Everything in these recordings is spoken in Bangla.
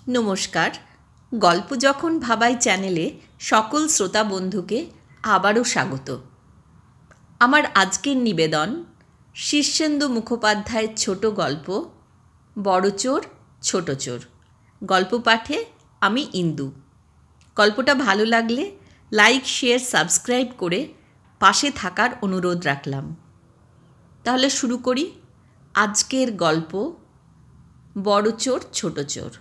নমস্কার। গল্প যখন ভাবাই চ্যানেলে সকল শ্রোতা বন্ধুকে আবারও স্বাগত। আমার আজকের নিবেদন শীর্ষেন্দু মুখোপাধ্যায়ের ছোট গল্প বড় চোর ছোট চোর। গল্প পাঠে আমি ইন্দু। গল্পটা ভালো লাগলে লাইক, শেয়ার, সাবস্ক্রাইব করে পাশে থাকার অনুরোধ রাখলাম। তাহলে শুরু করি আজকের গল্প বড় চোর ছোট চোর।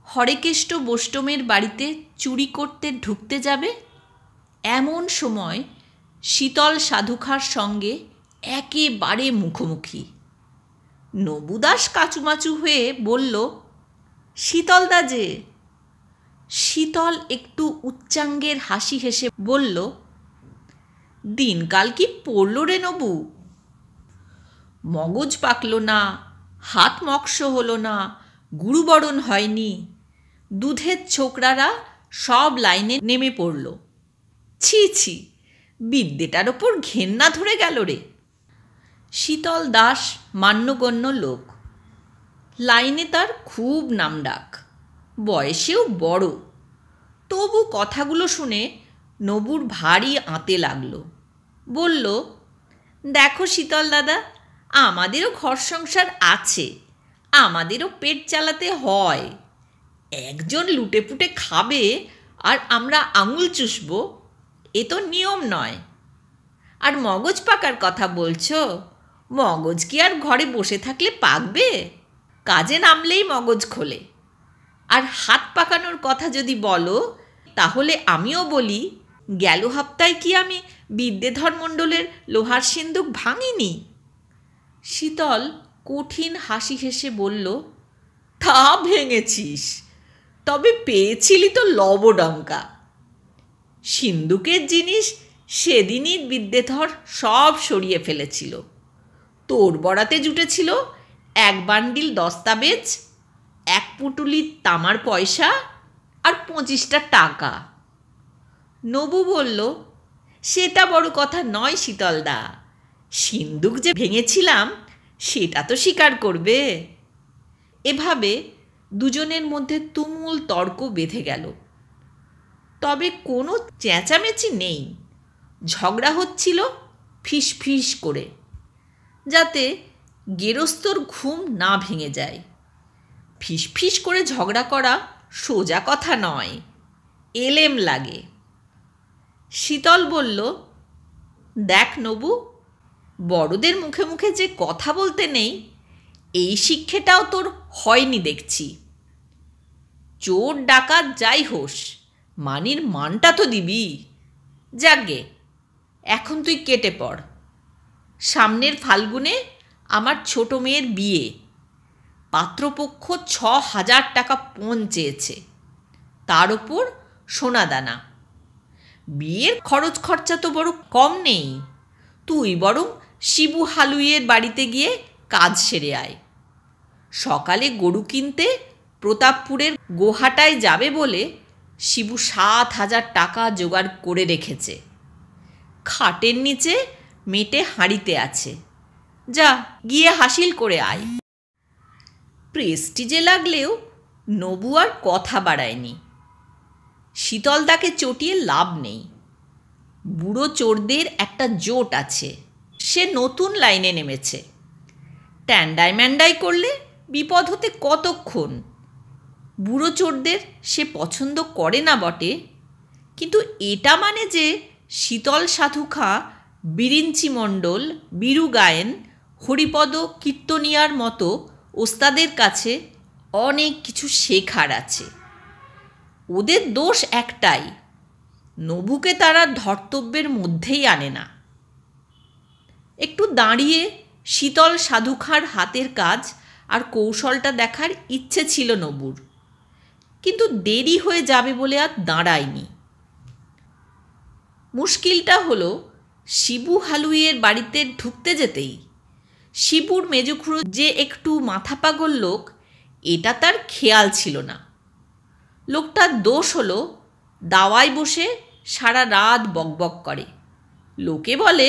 হরেকেষ্ট বোষ্টমের বাড়িতে চুরি করতে ঢুকতে যাবে এমন সময় শীতল সাধুখার সঙ্গে একেবারে মুখোমুখি। নবুদাস কাচুমাচু হয়ে বলল, শীতলদা যে। শীতল একটু উচ্চাঙ্গের হাসি হেসে বলল, দিনকাল কি পড়ল রে নবু? মগজ পাকল না, হাত মক্স হলো না, গুরুবরণ হয়নি, দুধের ছোকরারা সব লাইনে নেমে পড়ল। ছি ছি, বিদ্যেটার ওপর ঘেন্না ধরে গেল রে। শীতল দাস মান্যগণ্য লোক, লাইনে তার খুব নামডাক, বয়সেও বড়। তবু কথাগুলো শুনে নবুর ভারী আঁতে লাগল। বলল, দেখো শীতল দাদা, আমাদেরও ঘর সংসার আছে, আমাদেরও পেট চালাতে হয়। একজন লুটেপুটে খাবে আর আমরা আঙুল চুষব, এ তো নিয়ম নয়। আর মগজ পাকার কথা বলছো, মগজ কি আর ঘরে বসে থাকলে পাকবে? কাজে নামলেই মগজ খোলে। আর হাত পাকানোর কথা যদি বলো, তাহলে আমিও বলি, গেল হপ্তায় কি আমি বিদ্যেধর মণ্ডলের লোহার সিন্দুক ভাঙিনি? শীতল কঠিন হাসি হেসে বলল, তা ভেঙেছিস, তবে পেয়েছিলি তো লবডঙ্কা। সিন্দুকের জিনিস সেদিনই বিদ্যেধর সব সরিয়ে ফেলেছিল। তোর বরাতে জুটেছিল এক বান্ডিল দস্তাবেজ, এক পুটুলি তামার পয়সা আর 25টা টাকা। নবু বলল, সেটা বড় কথা নয় শীতলদা, সিন্দুক যে ভেঙেছিলাম সেটা তো স্বীকার করবে। এভাবে দুজনের মধ্যে তুমুল তর্ক বেঁধে গেল। তবে কোনো চেঁচামেচি নেই, ঝগড়া হচ্ছিল ফিস ফিস করে, যাতে গেরস্তর ঘুম না ভেঙে যায়। ফিস ফিস করে ঝগড়া করা সোজা কথা নয়, এলেম লাগে। শীতল বলল, দেখ নবু, বড়দের মুখে মুখে যে কথা বলতে নেই, এই শিক্ষেটাও তোর হয়নি দেখছি। চোর ডাকাত যাই হোস, মানির মানটা তো দিবি। যাগে, এখন তুই কেটে পড়। সামনের ফাল্গুনে আমার ছোট মেয়ের বিয়ে, পাত্রপক্ষ 6,000 টাকা পণ চেয়েছে, তার ওপর সোনাদানা। বিয়ের খরচ খরচা তো বড় কম নেই। তুই বরং শিবু হালুইয়ের বাড়িতে গিয়ে কাজ সেরে আয়। সকালে গরু কিনতে প্রতাপপুরের গোহাটায় যাবে বলে শিবু 7,000 টাকা জোগাড় করে রেখেছে। খাটের নিচে মেটে হাঁড়িতে আছে, যা গিয়ে হাসিল করে আয়। প্রেস্টিজে লাগলেও নবু আর কথা বাড়ায়নি। শীতলদাকে চটিয়ে লাভ নেই। বুড়ো চোরদের একটা জোট আছে, সে নতুন লাইনে নেমেছে। ট্যান্ডাই ম্যান্ডাই করলে বিপদ হতে কতক্ষণ। বুড়ো চোরদের সে পছন্দ করে না বটে, কিন্তু এটা মানে যে শীতল সাধুখা, বিরিঞ্চি মণ্ডল, বীরু গায়েন, হরিপদ কীর্তনিয়ার মতো ওস্তাদের কাছে অনেক কিছু শেখার আছে। ওদের দোষ একটাই, নবুকে তারা ধর্তব্যের মধ্যেই আনে না। একটু দাঁড়িয়ে শীতল সাধুখার হাতের কাজ আর কৌশলটা দেখার ইচ্ছে ছিল নবুর, কিন্তু দেরি হয়ে যাবে বলে আর দাঁড়ায়নি। মুশকিলটা হলো, শিবু হালুইয়ের বাড়িতে ঢুকতে যেতেই শিবুর মেজখুড়ো যে একটু মাথা পাগল লোক, এটা তার খেয়াল ছিল না। লোকটার দোষ হলো, দাওয়ায় বসে সারা রাত বকবক করে। লোকে বলে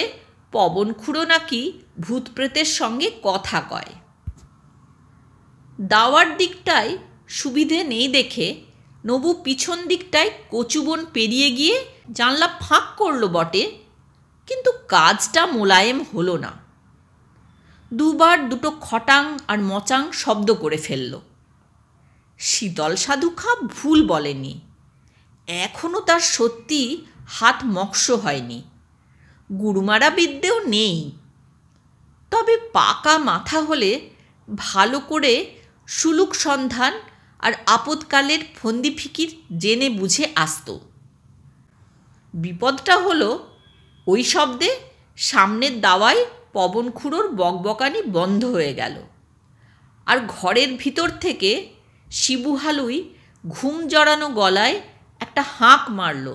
পবন খুঁড়ো নাকি ভূত প্রেতের সঙ্গে কথা কয়। দাওয়ার দিকটায় সুবিধে নেই দেখে নবু পিছন দিকটায় কচুবন পেরিয়ে গিয়ে জানলা ফাঁক করল বটে, কিন্তু কাজটা মোলায়েম হলো না। দুবার দুটো খটাং আর মচাং শব্দ করে ফেলল। শীতল সাধু খাঁ ভুল বলেনি, এখনও তার সত্যি হাত মক্স হয়নি, গুরুমারা বিদ্যেও নেই। তবে পাকা মাথা হলে ভালো করে সুলুক সন্ধান আর আপদকালের ফন্দি ফিকির জেনে বুঝে আসত। বিপদটা হলো ওই শব্দে সামনের দাওয়ায় পবন খুঁড়োর বকবকানি বন্ধ হয়ে গেল, আর ঘরের ভিতর থেকে শিবু হালুই ঘুম জড়ানো গলায় একটা হাঁক মারল।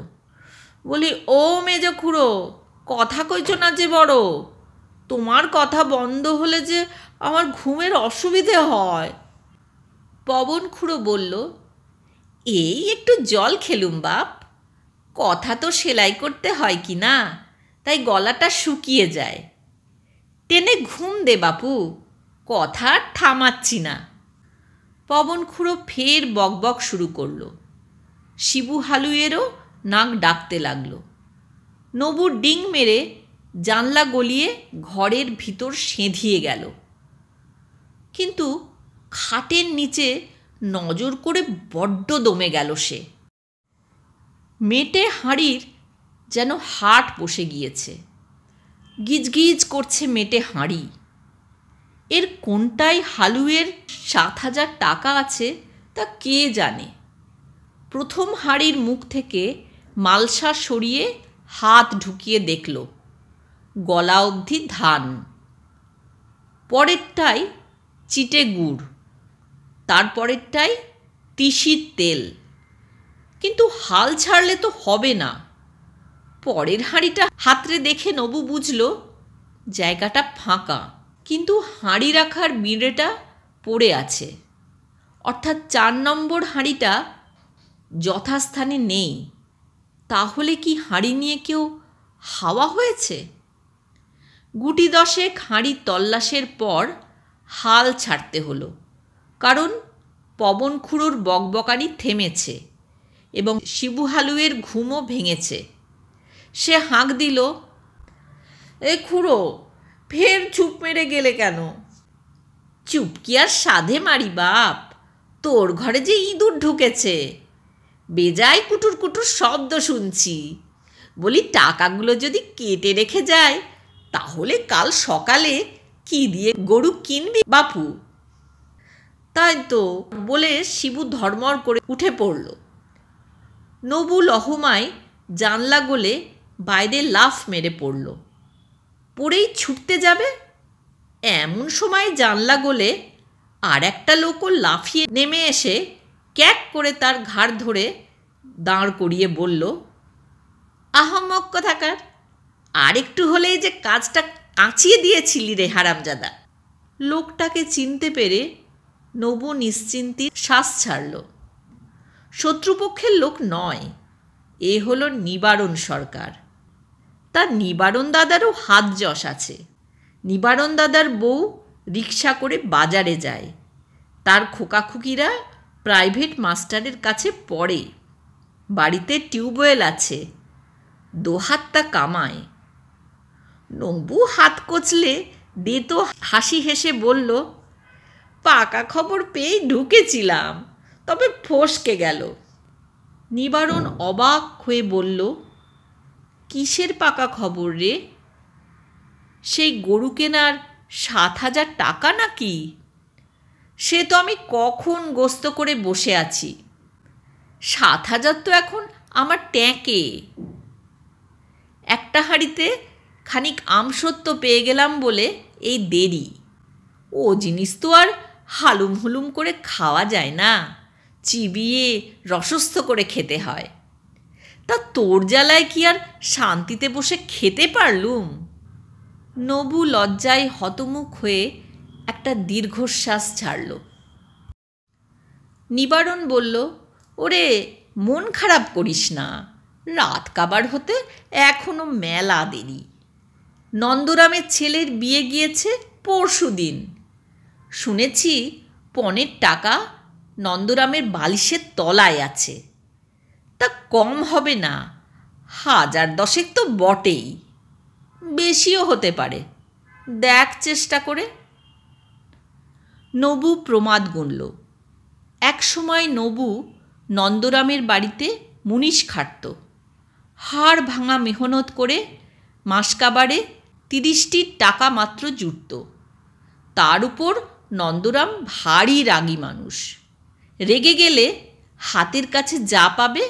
বলি, ও মেজ খুড়ো, কথা কইছ না যে বড়, তোমার কথা বন্ধ হলে যে আমার ঘুমের অসুবিধে হয়। পবন খুড়ো বলল, এই একটু জল খেলুম বাপ, কথা তো সেলাই করতে হয় কি না, তাই গলাটা শুকিয়ে যায়। টেনে ঘুম দে বাপু, কথা থামাচ্ছি না। পবন খুড়ো ফের বকবক শুরু করল। শিবু হালুয়েরও নাক ডাকতে লাগল। নবু ডিং মেরে জানলা গলিয়ে ঘরের ভিতর সেঁধিয়ে গেল, কিন্তু খাটের নিচে নজর করে বড্ড দমে গেল সে। মেটে হাঁড়ির যেন হাট বসে গিয়েছে, গিজগিজ করছে মেটে হাঁড়ি। এর কোনটায় হালুয়ের 7,000 টাকা আছে তা কে জানে। প্রথম হাঁড়ির মুখ থেকে মালসা সরিয়ে হাত ঢুকিয়ে দেখল, গলা অবধি ধান। পরেরটায় চিটে গুড়, তারপরেরটায় তিসির তেল। কিন্তু হাল ছাড়লে তো হবে না। পরের হাঁড়িটা হাতড়ে দেখে নবু বুঝল জায়গাটা ফাঁকা, কিন্তু হাঁড়ি রাখার বিড়েটা পড়ে আছে, অর্থাৎ 4 নম্বর হাঁড়িটা যথাস্থানে নেই। তাহলে কি হাঁড়ি নিয়ে কেউ হাওয়া হয়েছে? গুটি 10 হাঁড়ি তল্লাশের পর হাল ছাড়তে হলো, কারণ পবন খুঁড়োর বকবকানি থেমেছে এবং শিবু হালুয়ের ঘুমও ভেঙেছে। সে হাঁক দিল, এ খুড়ো, ফের চুপ মেরে গেলে কেন? চুপ কি আর সাধে মারি বাপ, তোর ঘরে যে ইঁদুর ঢুকেছে, বেজায় কুটুর কুটুর শব্দ শুনছি। বলি, টাকাগুলো যদি কেটে রেখে যায় তাহলে কাল সকালে কি দিয়ে গরু কিনবি বাপু? তাই তো বলে শিবু ধর্মর করে উঠে পড়ল। নবু লহমায় জানলা গলে বাইরে লাফ মেরে পড়ল। পড়েই ছুটতে যাবে, এমন সময় জানলা গলে আর একটা লোকও লাফিয়ে নেমে এসে ক্যাক করে তার ঘাড় ধরে দাঁড় করিয়ে বলল, আহম্মক কোথাকার, আর একটু হলেই যে কাজটা কাঁচিয়ে দিয়েছিলি রে হারামজাদা। লোকটাকে চিনতে পেরে নবু নিশ্চিন্তির শ্বাস ছাড়ল। শত্রুপক্ষের লোক নয়, এ হলো নিবারণ সরকার। তার নিবারণ দাদারও হাত যশ আছে। নিবারণ দাদার বউ রিকশা করে বাজারে যায়, তার খোকাখুকিরা প্রাইভেট মাস্টারের কাছে পড়ে, বাড়িতে টিউবওয়েল আছে, দোহাতটা কামায়। নবু হাত কচলে দে তো হাসি হেসে বলল, পাকা খবর পেয়েই ঢুকেছিলাম, তবে ফসকে গেল। নিবারণ অবাক হয়ে বলল, কিসের পাকা খবর রে? সেই গরু কেনার 7,000 টাকা নাকি? সে তো আমি কখন গোস্ত করে বসে আছি। 7,000 তো এখন আমার ট্যাঁকে। একটা হাঁড়িতে খানিক আমসত্ব পেয়ে গেলাম বলে এই দেরি। ও জিনিস তো আর হালুম হুলুম করে খাওয়া যায় না, চিবিয়ে রসস্থ করে খেতে হয়। তা তোর জ্বালায় কি আর শান্তিতে বসে খেতে পারলুম? নবু লজ্জায় হতমুখ হয়ে একটা দীর্ঘশ্বাস ছাড়ল। নিবারণ বলল, ওরে মন খারাপ করিস না, রাত কাবার হতে এখনো মেলা দেরি। নন্দরামের ছেলের বিয়ে গিয়েছে পরশু দিন। শুনেছি পণের টাকা নন্দরামের বালিশের তলায় আছে। তা কম হবে না, 1000 তো বটেই, বেশিও হতে পারে, দেখ চেষ্টা করে। নবু প্রমাদ গুনল। একসময় নবু নন্দরামের বাড়িতে মুনিশ খাটত। হাড় ভাঙা মেহনত করে মাসকাবারে 30টি টাকা মাত্র জুটত। তার উপর নন্দরাম ভারী রাগী মানুষ। রেগে গেলে হাতের কাছে যা পাবে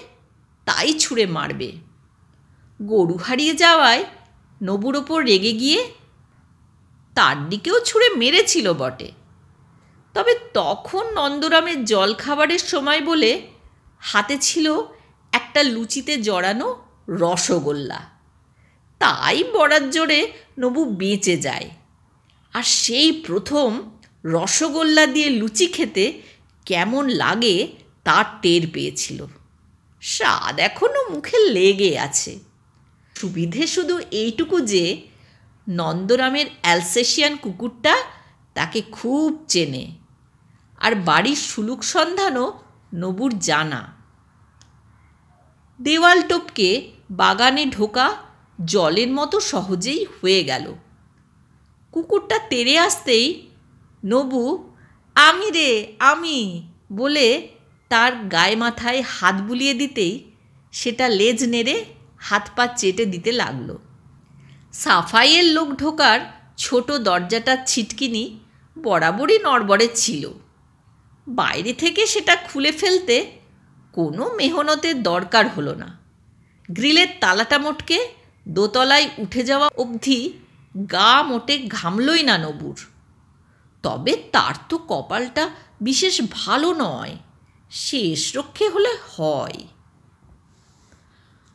তাই ছুঁড়ে মারবে। গরু হারিয়ে যাওয়ায় নবুর ওপর রেগে গিয়ে তার দিকেও ছুঁড়ে মেরেছিল বটে। তবে তখন নন্দরামের জলখাবারের সময় বলে হাতে ছিল একটা লুচিতে জড়ানো রসগোল্লা। তাই বড়ার জোরে নবু বেঁচে যায়। আর সেই প্রথম রসগোল্লা দিয়ে লুচি খেতে কেমন লাগে তার টের পেয়েছিল। স্বাদ এখনও মুখে লেগে আছে। সুবিধে শুধু এইটুকু যে নন্দরামের অ্যালসেশিয়ান কুকুরটা তাকে খুব চেনে, আর বাড়ির সুলুক সন্ধানও নবুর জানা। দেওয়াল টপকে বাগানে ঢোকা জলের মতো সহজেই হয়ে গেল। কুকুরটা তেড়ে আসতেই নবু আমি রে আমি বলে তার গায়ে মাথায় হাত বুলিয়ে দিতেই সেটা লেজ নেড়ে হাত পা চেটে দিতে লাগল। সাফাইয়ের লোক ঢোকার ছোট দরজাটার ছিটকিনি বরাবরই নড়বড়ে ছিল। বাইরে থেকে সেটা খুলে ফেলতে কোনো মেহনতের দরকার হলো না। গ্রিলের তালাটা মোটকে দোতলায় উঠে যাওয়া অবধি গা মোটে ঘামলই না নবুর। তবে তার তো কপালটা বিশেষ ভালো নয়, শেষ রক্ষে হলে হয়।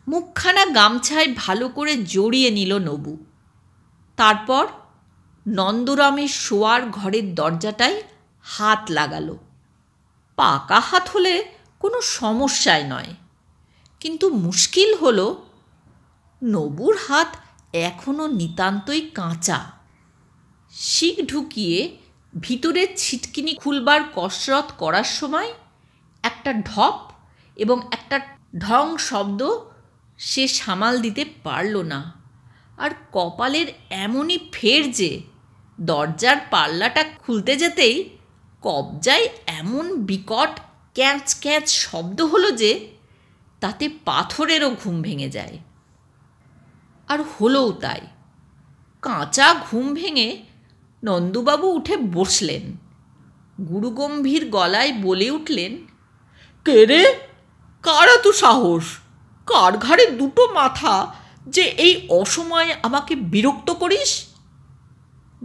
মুখখানা গামছায় ভালো করে জড়িয়ে নিল নবু। তারপর নন্দরামের শোয়ার ঘরের দরজাটায় হাত লাগালো। পাকা হাত হলে কোনো সমস্যাই নয়, কিন্তু মুশকিল হলো নবুর হাত এখনও নিতান্তই কাঁচা। শিক ঢুকিয়ে ভিতরের ছিটকিনি খুলবার কসরত করার সময় একটা ঢপ এবং একটা ঢং শব্দ সে সামাল দিতে পারল না। আর কপালের এমনই ফের যে দরজার পাল্লাটা খুলতে যেতেই কবজায় এমন বিকট ক্যাঁচ ক্যাঁচ শব্দ হলো যে তাতে পাথরেরও ঘুম ভেঙে যায়। আর হলোও তাই। কাঁচা ঘুম ভেঙে নন্দুবাবু উঠে বসলেন। গুরুগম্ভীর গলায় বলে উঠলেন, কে রে, কার এত সাহস, কার ঘাড়ে দুটো মাথা যে এই অসময়ে আমাকে বিরক্ত করিস?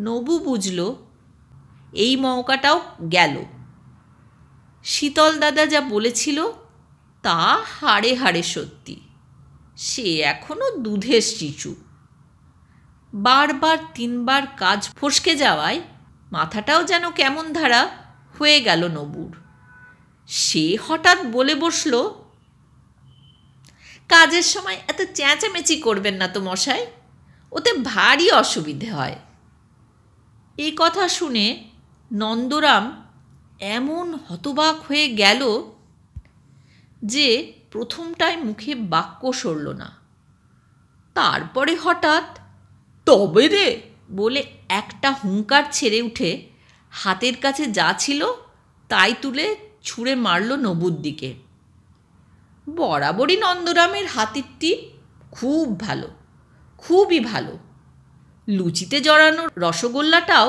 নবু বুঝল এই মৌকাটাও গেল। শীতল দাদা যা বলেছিল তা হাড়ে হাড়ে সত্যি। সে এখনো দুধের শিশু। বারবার 3বার কাজ ফসকে যাওয়ায় মাথাটাও যেন কেমন ধারা হয়ে গেল নবুর। সে হঠাৎ বলে বসল, কাজের সময় এত চেঁচামেচি করবেন না তো মশাই, ওতে ভারী অসুবিধে হয়। এই কথা শুনে নন্দরাম এমন হতবাক হয়ে গেল যে প্রথমটায় মুখে বাক্য সরল না। তারপরে হঠাৎ তবে রে বলে একটা হুঙ্কার ছেড়ে উঠে হাতের কাছে যা ছিল তাই তুলে ছুঁড়ে মারল নবুর দিকে। বরাবরই নন্দরামের হাতের টিপ খুব ভালো, খুবই ভালো। লুচিতে জড়ানো রসগোল্লাটাও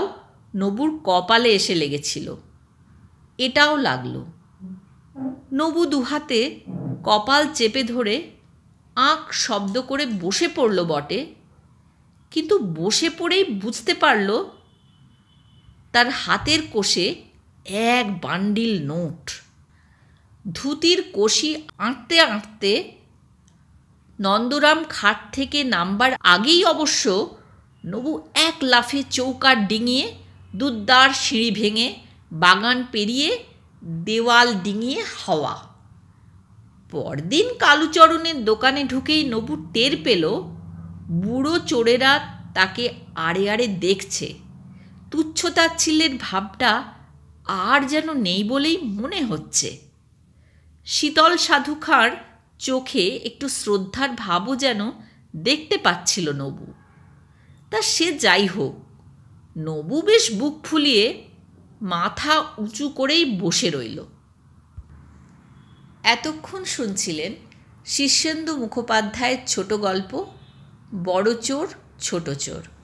নবুর কপালে এসে লেগেছিল, এটাও লাগলো। নবু দুহাতে কপাল চেপে ধরে আঁক শব্দ করে বসে পড়ল বটে, কিন্তু বসে পড়েই বুঝতে পারল তার হাতের কোষে এক বান্ডিল নোট। ধুতির কষি আঁটতে আঁটতে নন্দরাম খাট থেকে নামবার আগেই অবশ্য নবু এক লাফে চৌকাঠ ডিঙিয়ে দুদ্দার সিঁড়ি ভেঙে বাগান পেরিয়ে দেওয়াল ডিঙিয়ে হাওয়া। পরদিন কালুচরণের দোকানে ঢুকেই নবু টের পেল বুড়ো চোরেরা তাকে আড়ে আড়ে দেখছে। তুচ্ছতাচ্ছিল্যের ভাবটা আর যেন নেই বলেই মনে হচ্ছে। শীতল সাধুখাঁর চোখে একটু শ্রদ্ধার ভাবও যেন দেখতে পাচ্ছিল নবু। তা সে যাই হোক, নবু বেশ বুক ফুলিয়ে মাথা উঁচু করেই বসে রইল। এতক্ষণ শুনছিলেন শীর্ষেন্দু মুখোপাধ্যায়ের ছোট গল্প বড় চোর ছোট চোর।